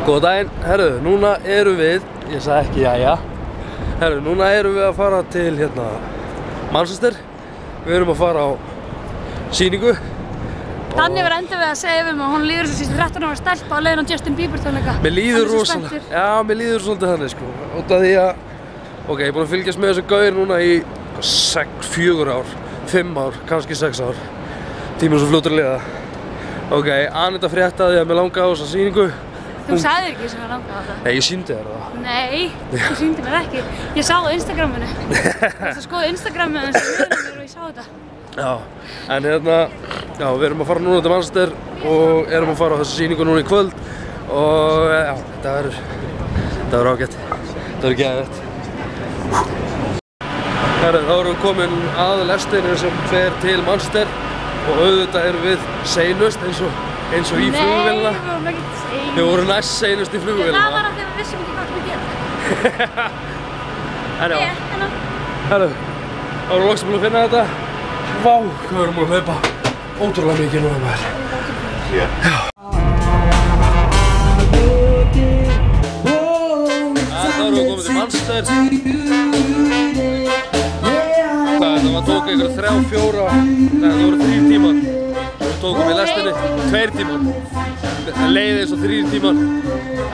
Góða daginn, herru, núna erum við, ég sagði ekki jæja. Herru, núna erum við að fara til Manchester. Við erum að fara á sýningu. Danni var enda við að segja við mig að hún líður þessi 13 ára stelpa á leiðin á Justin Bieber tónleika. Mér líður rosalega, já, mér líður svolítið þannig sko. Út af því að, ok, ég er búinn að fylgjast með þessu gauðir núna í 4 ár, 5 ár, kannski 6 ár. Tíminn svo fljótur að liða. Ok, Anita fréttaði að mér langaði á þessa sýningu. Þú sagðir ekki sem ég langaði á það. Nei, ég sýndi þér það. Nei, þú sýndi mér ekki. Ég sá það á Instagraminu. Þú veist að skoða Instagraminu eins og mér og ég sá þetta. Já, en já, við erum að fara núna til Manchester og erum að fara á þessa sýningu núna í kvöld og já, þetta verður ágætt. Þetta verður geðveikt. Herru, þá erum við komin að lestinni sem fer til Manchester og auðvitað erum við seinust eins og í flugvélina. Nei, við vorum ekki seinust. Við vorum næst seinust í flugvélina. Það var af því að við vissum ekki hvað við gera. En já, herru, þá erum við loksins búin að finna þetta. Vá, hvað erum við að hlaupa ótrúlega mikið núna maður. Já. Þá erum við komið til Manchester. Það tók einhverja 3-4, nei það voru 3 tímar. Við tókum í lestinni 2 tímar. Það leiði eins og 3 tímar.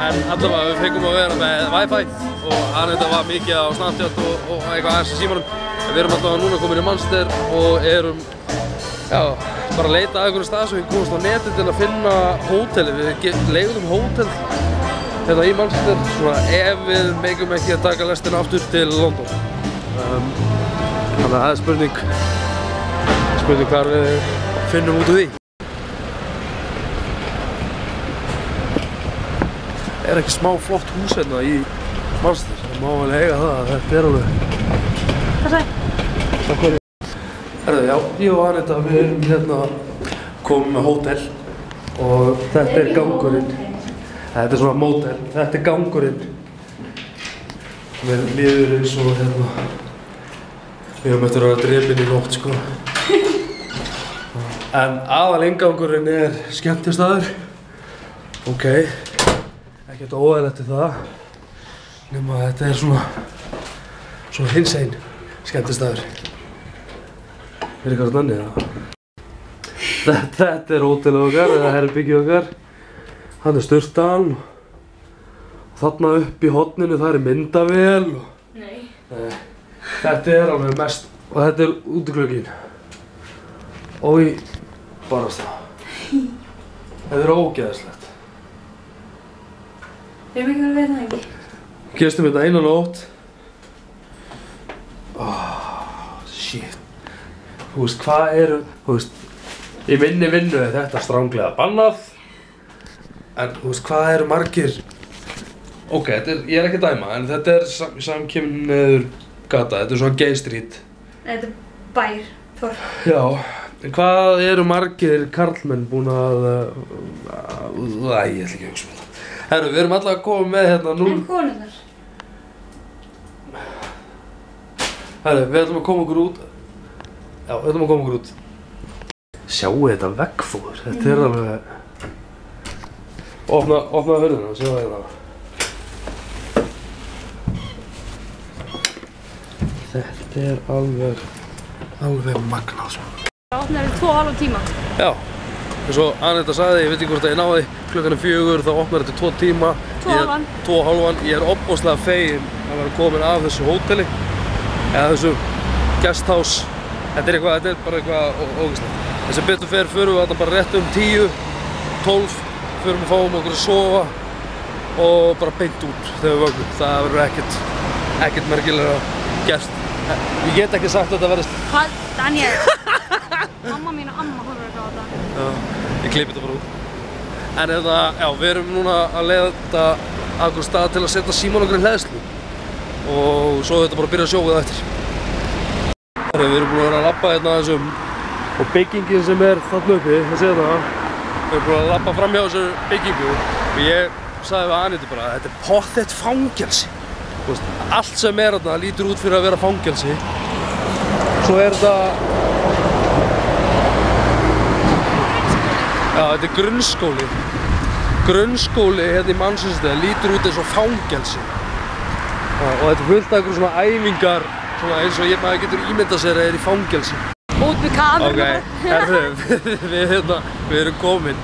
En allavega við fengum að vera með Wi-Fi og Anita var mikið á Snapchat og eitthvað aðeins í símanum. Við erum allavega núna komin í Manchester og erum, já, bara að leita að einhverju stað sem við komumst á netið til að finna hóteli. Við leigðum hótel hérna í Manchester, svona ef við megum ekki að taka lestina aftur til London. Þannig að það er spurning hvar við finnum út úr því. Það er ekki smá flott hús hérna í Manchester, það má vel eiga það, þetta er alveg. Hvað sagði? Takk fyrir. Herðu, já, ég og Anita, við erum hérna komið með hótel og þetta er gangurinn. Þetta er svona mótel, þetta er gangurinn. Mér líður eins og hérna, við höfum eftir að vera drepin í nótt, sko. En aðal inngangurinn er skemmtistaður. Ok, ekkert óeðlilegt í það. Nema þetta er svona hinsegin skemmtistaður. Er eitthvað svona annað það? Þetta er hótelið okkar, eða herbergið okkar. Hann er sturtan. Þarna upp í horninu það er myndavél. Nei. Þetta er alveg mest, og þetta er útiglögginn. Og í barasta. Þetta er ógeðslegt. Við erum ekki verið að vera það ekki. Gistum þetta eina nótt. Shit. Þú veist, hvað eru, þú veist, í minni vinnu er þetta stranglega bannað. En þú veist, hvað eru margir, ok, ég er ekki að dæma, en þetta er samkynhneigður gata, þetta er svona gay street. Þetta er bær, þorp. Já, en hvað eru margir karlmenn búin að, ég ætla ekki að hugsa um þetta. Herru, við erum alltaf að koma með hérna nú. En konurnar? Herru, við ætlum að koma okkur út. Já, við ætlum að koma okkur út. Sjáu þetta veggfóður, þetta er alveg. Opna hurðina og sjáu þetta. Þetta er alveg magnað sko. Það opnar við 2,5 tíma. Já, eins og Anita sagði, ég veit ekki hvort að ég náði, klukkan er 4, þá opnar þetta 2 tíma. 2,5. 2,5. Ég er ofboðslega feginn að vera komin af þessu hóteli. Eða þessu guesthouse. Þetta er bara eitthvað ógeðslegt. En sem betur fer förum við þarna bara rétt 10, 12, förum að fáum okkur að sofa og bara beint út þegar við vögnum. Það verður ekkert merkilega gerst. Ég get ekki sagt að þetta verðist. Hvað, Daniel? Mamma mín og amma horfir ekki á þetta. Já, ég klippi þetta bara út. En já, við erum núna að leita að einhver stað til að setja símann okkur í hleðslu. Og svo þetta bara að byrja að sjóða eftir. Við erum búin að vera að labba hérna þessum og byggingin sem er þarna uppi, það séu það. Við erum búin að labba fram hjá þessu byggingu og ég sagði við Anitu bara að þetta er pottþétt fangelsi. Allt sem er þarna lítur út fyrir að vera fangelsi. Svo er þetta, já, þetta er grunnskóli. grunnskóli hérna í Manchester lítur út eins og fangelsi. Og þetta er fullt af einhverjum svona æfingar, svona eins og maður getur ímyndað sér að það er í fangelsi. Út með kameruna. Ok, herðu, við erum komin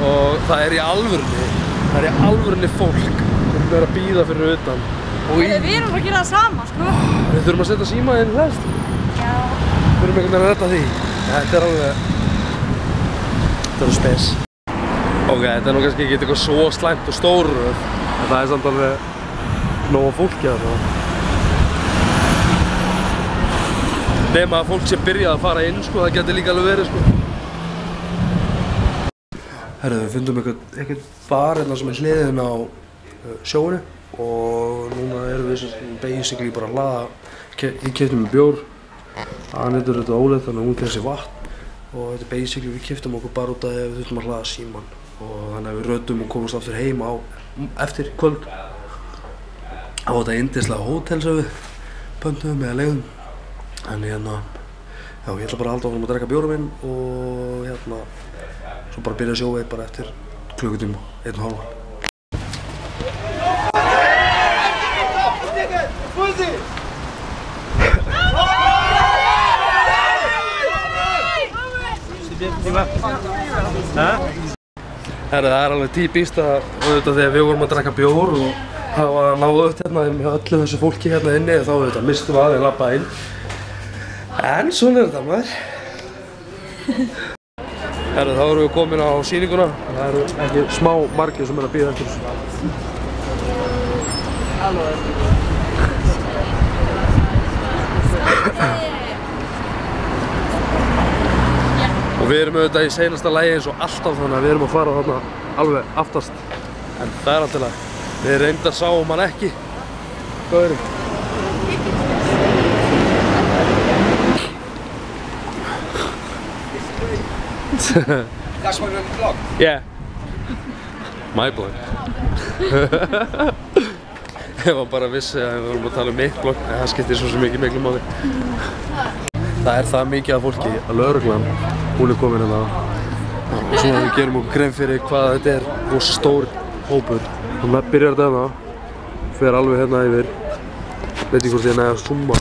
og það er í alvörunni fólk sem er að bíða fyrir utan. Við erum að gera það sama, sko. Við þurfum að setja síma inn hlest. Já. Við þurfum einhvern veginn að redda því. Þetta er spes. Ok, þetta er nú kannski ekki eitthvað svo slæmt og stór röð, en það er samt alveg nóg af fólki þarna. Nema að fólk sé byrjað að fara inn, sko, það getur líka alveg verið, sko. Herru, við fundum eitthvað bar hérna sem er hliðin á sjóinu og núna erum við basically bara að hlaða. Ég keypti með bjór, hann heitir þetta Ólið, þannig að hún fer sér vatn og þetta er basically, við keyptum okkur bara út af því að við þurftum að hlaða símann og þannig að við röddum og komumst aftur heim eftir kvöld á þetta yndislega hótel sem við pöntuðum eða leigðum. Þannig hérna, já, ég ætla bara að halda áfram að drekka bjórum minn og hérna, svo bara byrja sjóveit bara eftir klukkutíma, 1,5. Herra, það er alveg típist að þegar við vorum að drekka bjór og hafa náðu upp hérna með öllu þessu fólki hérna inni þá mistum við aðeins að labba inn. En svona er þetta maður. Herra, þá erum við komin á sýninguna. Það eru ekki smá margir sem er að bíða eftir þessu. Og við erum auðvitað í seinasta lagi eins og alltaf þannig að við erum að fara þarna alveg aftast. En það er alltaf lag. Við reyndar sáum hann ekki. Hvað erum? That's my vlog? Yeah. My vlog. Ég var bara vissi að við vorum að tala um mitt vlog, en það skiptir svo mikið miklu máli. Það er það mikið af fólki að lögreglan, hún er komin hérna og svona við gerum okkur grein fyrir hvað þetta er rosa stór hópur. Þannig byrjar þetta hérna, fer alveg hérna yfir, veit ekki hvort ég næði að zooma.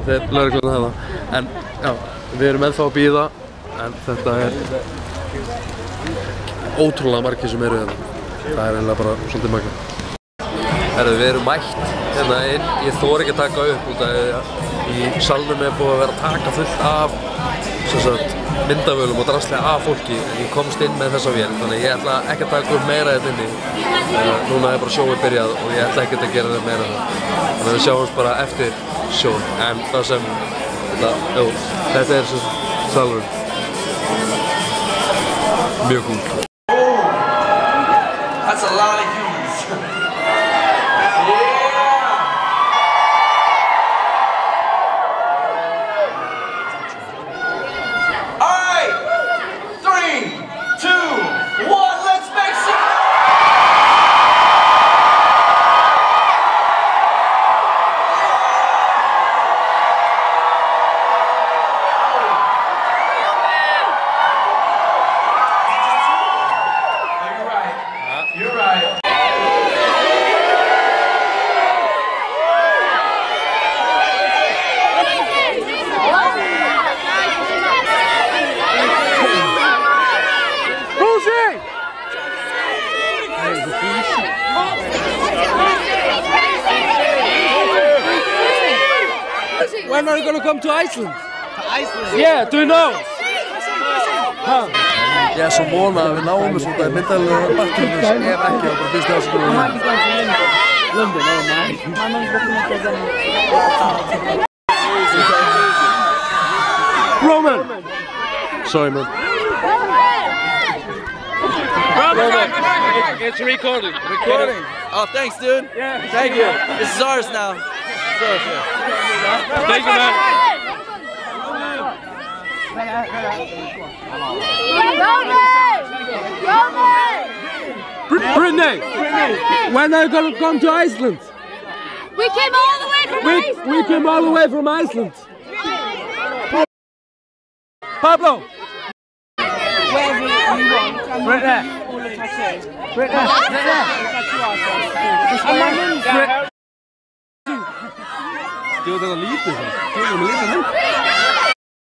Þetta er lögreglan hérna, en já, við erum ennþá að bíða, en þetta er ótrúlega margir sem eru hérna. Það er eiginlega bara svolítið magna. Herðu, við erum mætt hérna inn, ég þori ekki að taka upp út af í salnum er búið að vera að taka fullt af myndavölum og draslega af fólki en ég komst inn með þessa vél þannig ég ætla ekki að taka upp meira hérna inni núna er bara sjóið byrjað og ég ætla ekki að gera meira þannig að við sjáumst bara eftir sjón en það sem þetta er salurinn mjög cool. That's a lot of humans. When are you going to come to Iceland? To Iceland? Yeah, do you know? Huh? Ég er svo vonað að við náum þessu út af myndalega bakgrunns ef ekki á bara fyrstu ásökunum. London, oh man. Roman! Sorry, man. Roman! It's recording. Recording? Oh, thanks, dude. Yeah. Thank you. This is ours now. It's ours, yeah. Thank you, man. Brittany! When are you going to come to Iceland? We came all the way from Iceland! We came all the way from Iceland! Pablo! Right there! Þú veit þetta lítið það. Þú veit þetta lítið mynd.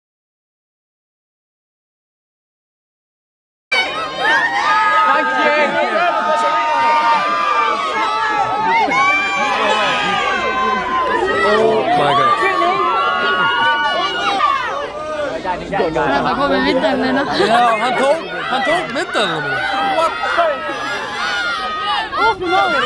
Það komið myndavélina. Já, hann tók myndavélina mína. What? Opnum á þér.